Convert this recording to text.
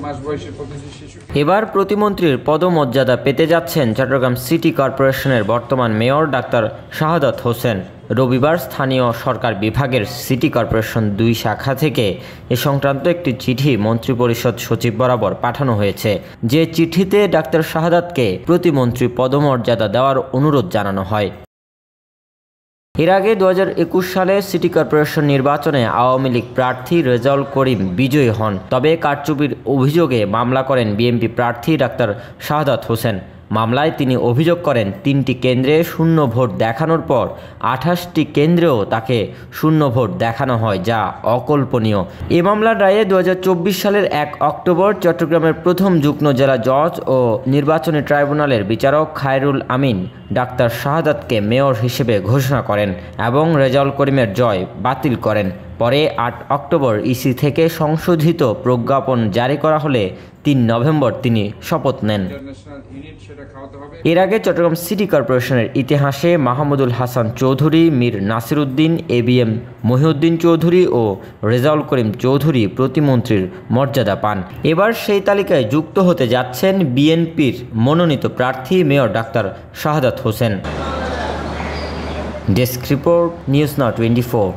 মাস বয়সী প্রতিটি শিশু। এবার প্রতিমন্ত্রীর পদমর্যাদা পেতে যাচ্ছেন চট্টগ্রাম সিটি কর্পোরেশনের বর্তমান মেয়র ডাক্তার শাহাদাত হোসেন। রবিবার স্থানীয় সরকার বিভাগের সিটি কর্পোরেশন 2 শাখা থেকে এ সংক্রান্ত একটি চিঠি মন্ত্রিপরিষদ সচিব বরাবর পাঠানো হয়েছে, যে চিঠিতে ডাক্তার শাহাদাতকে প্রতিমন্ত্রী পদমর্যাদা দেওয়ার অনুরোধ জানানো হয়। এর আগে 2021 সালে সিটি কর্পোরেশন নির্বাচনে আওয়ামী লীগ প্রার্থী রেজাউল করিম বিজয়ী হন। তবে কারচুপির অভিযোগে মামলা করেন বিএনপি প্রার্থী ডাক্তার শাহাদাত হোসেন। মামলায় তিনি অভিযোগ করেন 3টি কেন্দ্রে শূন্য ভোট দেখানোর পর 28টি কেন্দ্রেও তাকে শূন্য ভোট দেখানো হয়, যা অকল্পনীয়। এ মামলার রায়ে 2024 সালের 1 অক্টোবর চট্টগ্রামের প্রথম যুগ্ম জেলা জজ ও নির্বাচনী ট্রাইব্যুনালের বিচারক খায়রুল আমিন ডাক্তার শাহাদাতকে মেয়র হিসেবে ঘোষণা করেন এবং রেজাউল করিমের জয় বাতিল করেন। পরে 8 অক্টোবর ইসি থেকে সংশোধিত প্রজ্ঞাপন জারি করা হলে 3 নভেম্বর তিনি শপথ নেন। এর আগে চট্টগ্রাম সিটি কর্পোরেশনের ইতিহাসে মাহমুদুল হাসান চৌধুরী, মীর নাসির উদ্দিন, এবিএম মহিউদ্দিন চৌধুরী ও রেজাউল করিম চৌধুরী প্রতিমন্ত্রীর মর্যাদা পান। এবার সেই তালিকায় যুক্ত হতে যাচ্ছেন বিএনপির মনোনীত প্রার্থী mayor doctor Shahadat Hossain. Desk report, news now 24।